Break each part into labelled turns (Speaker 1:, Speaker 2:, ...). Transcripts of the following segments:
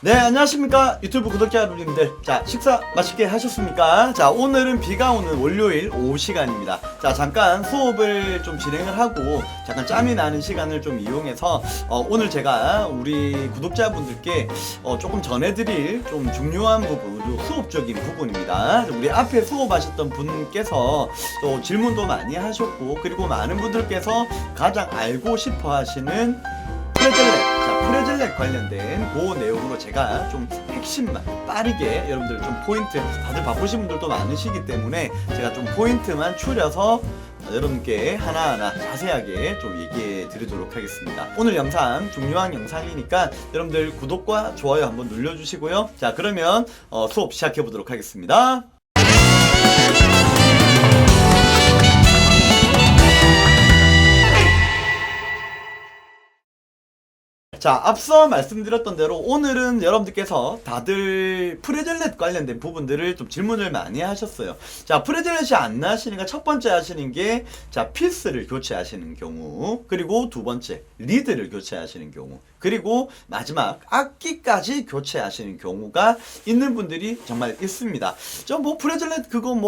Speaker 1: 네, 안녕하십니까 유튜브 구독자 여러분들. 자, 식사 맛있게 하셨습니까? 자, 오늘은 비가 오는 월요일 오후 시간입니다. 자, 잠깐 수업을 좀 진행을 하고 잠깐 짬이 나는 시간을 좀 이용해서 오늘 제가 우리 구독자분들께 조금 전해드릴 좀 중요한 부분, 수업적인 부분입니다. 우리 앞에 수업하셨던 분께서 또 질문도 많이 하셨고, 그리고 많은 분들께서 가장 알고 싶어 하시는 프레즐렛, 프레즐렛 관련된 그 내용으로 제가 좀 핵심만 빠르게 여러분들 좀 포인트, 다들 바쁘신 분들도 많으시기 때문에 제가 좀 포인트만 추려서 여러분께 하나하나 자세하게 좀 얘기해 드리도록 하겠습니다. 오늘 영상 중요한 영상이니까 여러분들 구독과 좋아요 한번 눌러주시고요. 자, 그러면 수업 시작해 보도록 하겠습니다. 자, 앞서 말씀드렸던 대로 오늘은 여러분들께서 다들 프레즐렛 관련된 부분들을 좀 질문을 많이 하셨어요. 자, 프레즐렛이 안 나시니까 첫 번째 하시는 게, 자, 피스를 교체하시는 경우, 그리고 두 번째 리드를 교체하시는 경우, 그리고 마지막 악기까지 교체하시는 경우가 있는 분들이 정말 있습니다. 뭐 프레즐렛 그거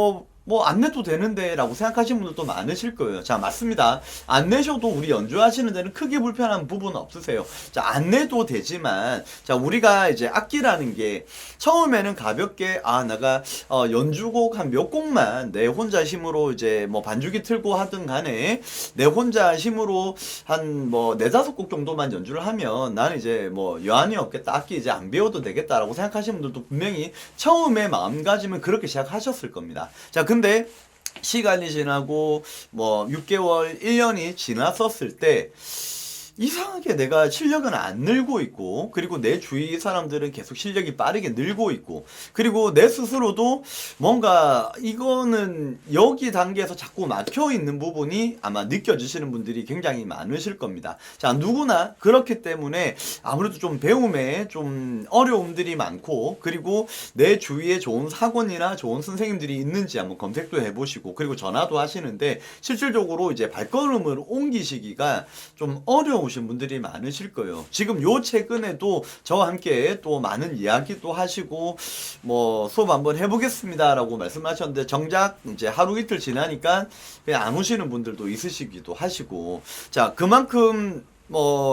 Speaker 1: 안 내도 되는데 라고 생각하시는 분들도 많으실 거예요. 자, 맞습니다. 안 내셔도 우리 연주하시는 데는 크게 불편한 부분은 없으세요. 자, 안 내도 되지만, 자, 우리가 이제 악기라는 게 처음에는 가볍게, 내가 연주곡 한 몇 곡만 내 혼자 힘으로 이제 뭐 반주기 틀고 하든 간에 내 혼자 힘으로 한 뭐 4-5곡 정도만 연주를 하면 나는 이제 뭐 여한이 없겠다, 악기 이제 안 배워도 되겠다라고 생각하시는 분들도 분명히 처음에 마음가짐은 그렇게 시작하셨을 겁니다. 자, 근데 시간이 지나고 뭐 6개월, 1년이 지났었을 때 이상하게 내가 실력은 안 늘고 있고, 그리고 내 주위 사람들은 계속 실력이 빠르게 늘고 있고, 그리고 내 스스로도 뭔가 이거는 여기 단계에서 자꾸 막혀 있는 부분이 아마 느껴지시는 분들이 굉장히 많으실 겁니다. 자, 누구나 그렇기 때문에 아무래도 좀 배움에 좀 어려움들이 많고, 그리고 내 주위에 좋은 학원이나 좋은 선생님들이 있는지 한번 검색도 해보시고, 그리고 전화도 하시는데 실질적으로 이제 발걸음을 옮기시기가 좀 어려우신 분들이 많으실 거예요. 지금 요 최근에도 저와 함께 또 많은 이야기도 하시고 뭐 수업 한번 해보겠습니다 라고 말씀하셨는데, 정작 이제 하루 이틀 지나니까 그냥 안 오시는 분들도 있으시기도 하시고, 자, 그만큼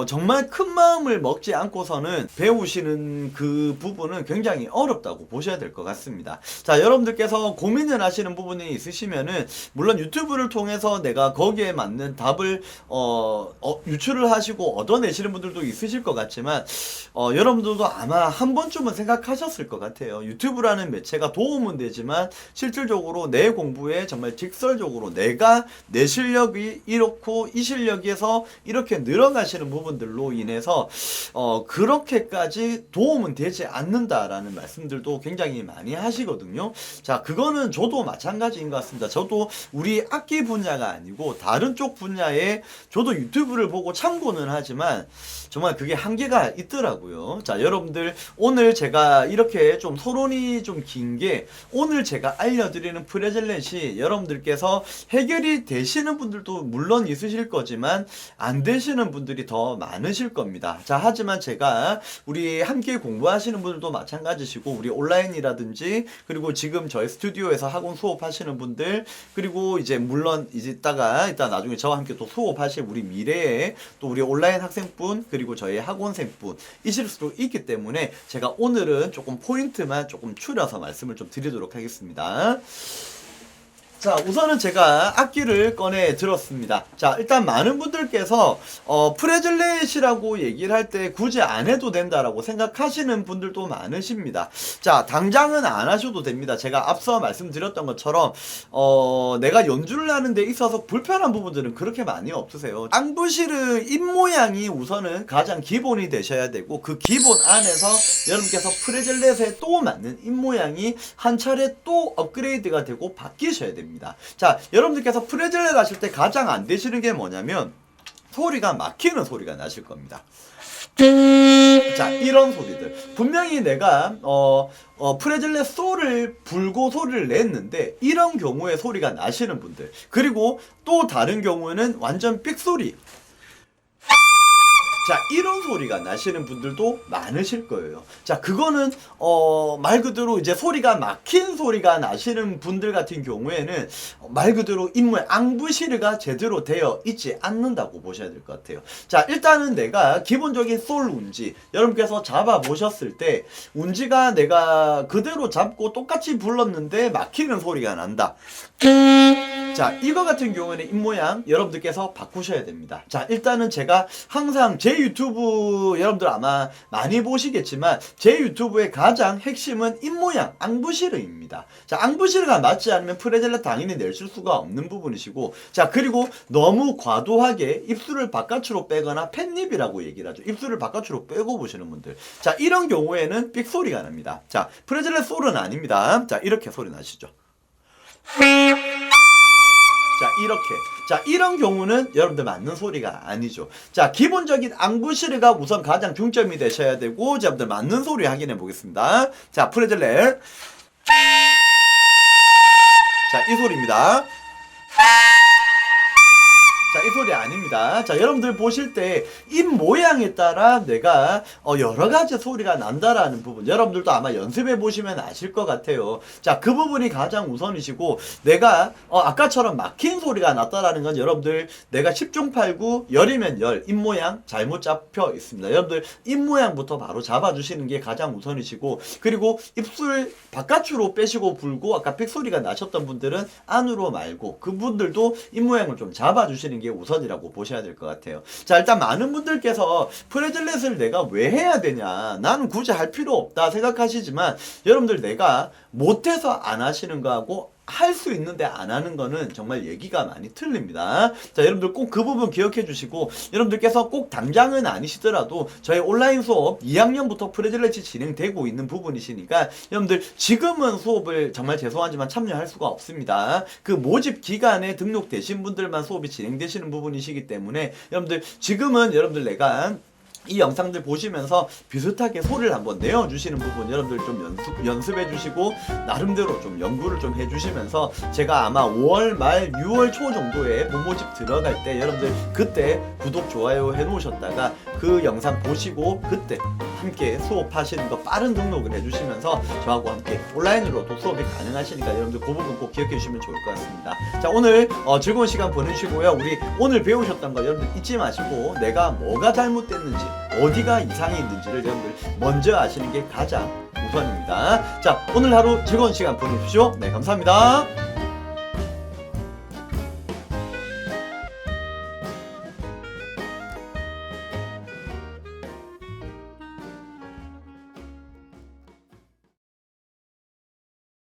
Speaker 1: 정말 큰 마음을 먹지 않고서는 배우시는 그 부분은 굉장히 어렵다고 보셔야 될 것 같습니다. 자, 여러분들께서 고민을 하시는 부분이 있으시면은 물론 유튜브를 통해서 내가 거기에 맞는 답을 유출을 하시고 얻어내시는 분들도 있으실 것 같지만, 여러분들도 아마 한 번쯤은 생각하셨을 것 같아요. 유튜브라는 매체가 도움은 되지만 실질적으로 내 공부에 정말 직설적으로 내가 내 실력이 이렇고 이 실력에서 이렇게 늘어가시는 부분들로 인해서 그렇게까지 도움은 되지 않는다라는 말씀들도 굉장히 많이 하시거든요. 자, 그거는 저도 마찬가지인 것 같습니다. 저도 우리 악기 분야가 아니고 다른 쪽 분야에 저도 유튜브를 보고 참고는 하지만 정말 그게 한계가 있더라고요. 자, 여러분들 오늘 제가 이렇게 좀 토론이 좀 긴 게, 오늘 제가 알려드리는 프레즐렛이 여러분들께서 해결이 되시는 분들도 물론 있으실 거지만 안 되시는 분들이 더 많으실 겁니다. 자, 하지만 제가 우리 함께 공부하시는 분들도 마찬가지시고, 우리 온라인이라든지, 그리고 지금 저희 스튜디오에서 학원 수업하시는 분들, 그리고 이제 물론 이따 나중에 저와 함께 또 수업하실 우리 미래에 또 우리 온라인 학생분, 그리고 저희 학원생분 이실 수도 있기 때문에 제가 오늘은 조금 포인트만 조금 추려서 말씀을 좀 드리도록 하겠습니다. 자, 우선은 제가 악기를 꺼내 들었습니다. 자, 일단 많은 분들께서 프레즐렛이라고 얘기를 할 때 굳이 안 해도 된다라고 생각하시는 분들도 많으십니다. 자, 당장은 안 하셔도 됩니다. 제가 앞서 말씀드렸던 것처럼 내가 연주를 하는 데 있어서 불편한 부분들은 그렇게 많이 없으세요. 앙부시르 입모양이 우선은 가장 기본이 되셔야 되고, 그 기본 안에서 여러분께서 프레즐렛에 또 맞는 입모양이 한 차례 또 업그레이드가 되고 바뀌셔야 됩니다. 자, 여러분들께서 프레즐렛 하실 때 가장 안 되시는 게 뭐냐면 소리가 막히는 소리가 나실 겁니다. 자, 이런 소리들 분명히 내가 프레즐렛 소를 불고 소리를 냈는데 이런 경우에 소리가 나시는 분들, 그리고 또 다른 경우에는 완전 삑소리, 자, 이런 소리가 나시는 분들도 많으실 거예요. 자, 그거는 말 그대로 이제 소리가 막힌 소리가 나시는 분들 같은 경우에는 말 그대로 인물 앙부시르가 제대로 되어 있지 않는다고 보셔야 될 것 같아요. 자, 일단은 내가 기본적인 솔 운지 여러분께서 잡아 보셨을 때 운지가 내가 그대로 잡고 똑같이 불렀는데 막히는 소리가 난다. 자, 이거 같은 경우에는 입모양 여러분들께서 바꾸셔야 됩니다. 자, 일단은 제가 항상 제 유튜브 여러분들 아마 많이 보시겠지만 제 유튜브의 가장 핵심은 입모양 앙부시르입니다. 자, 앙부시르가 맞지 않으면 프레젤렛 당연히 내실 수가 없는 부분이시고, 자, 그리고 너무 과도하게 입술을 바깥으로 빼거나 팻립이라고 얘기를 하죠. 입술을 바깥으로 빼고 보시는 분들, 자, 이런 경우에는 삑 소리가 납니다. 자, 프레젤렛 솔은 아닙니다. 자, 이렇게 소리 나시죠. 자, 이렇게. 자, 이런 경우는 여러분들 맞는 소리가 아니죠. 자, 기본적인 앙부시르가 우선 가장 중점이 되셔야 되고, 자, 여러분들 맞는 소리 확인해 보겠습니다. 자, 프레젤렛. 자, 이 소리입니다. 자, 이 소리 아닙니다. 자, 여러분들 보실 때 입 모양에 따라 내가 여러 가지 소리가 난다라는 부분 여러분들도 아마 연습해 보시면 아실 것 같아요. 자, 그 부분이 가장 우선이시고, 내가 아까처럼 막힌 소리가 났다라는 건 여러분들 내가 10중 8구 열이면 열 입 모양 잘못 잡혀 있습니다. 여러분들 입 모양부터 바로 잡아주시는 게 가장 우선이시고, 그리고 입술 바깥으로 빼시고 불고 아까 픽 소리가 나셨던 분들은 안으로 말고 그분들도 입 모양을 좀 잡아주시는 게 우선이라고 보셔야 될 것 같아요. 자, 일단 많은 분들께서 프레즐렛을 내가 왜 해야 되냐, 나는 굳이 할 필요 없다 생각하시지만, 여러분들 내가 못해서 안 하시는 거하고 할 수 있는데 안 하는 거는 정말 얘기가 많이 틀립니다. 자, 여러분들 꼭 그 부분 기억해 주시고, 여러분들께서 꼭 당장은 아니시더라도 저희 온라인 수업 2학년부터 프레즐렛이 진행되고 있는 부분이시니까 여러분들 지금은 수업을 정말 죄송하지만 참여할 수가 없습니다. 그 모집 기간에 등록되신 분들만 수업이 진행되시는 부분이시기 때문에 여러분들 지금은 여러분들 내가 이 영상들 보시면서 비슷하게 소리를 한번 내어주시는 부분 여러분들 좀 연습해 주시고 나름대로 좀 연구를 좀 해주시면서 제가 아마 5월 말 6월 초 정도에 본모집 들어갈 때 여러분들 그때 구독 좋아요 해놓으셨다가 그 영상 보시고 그때 함께 수업하시는 거 빠른 등록을 해주시면서 저하고 함께 온라인으로도 수업이 가능하시니까 여러분들 그 부분 꼭 기억해 주시면 좋을 것 같습니다. 자, 오늘 즐거운 시간 보내시고요. 우리 오늘 배우셨던 거 여러분들 잊지 마시고 내가 뭐가 잘못됐는지 어디가 이상이 있는지를 여러분들 먼저 아시는 게 가장 우선입니다. 자, 오늘 하루 즐거운 시간 보내십시오. 네, 감사합니다.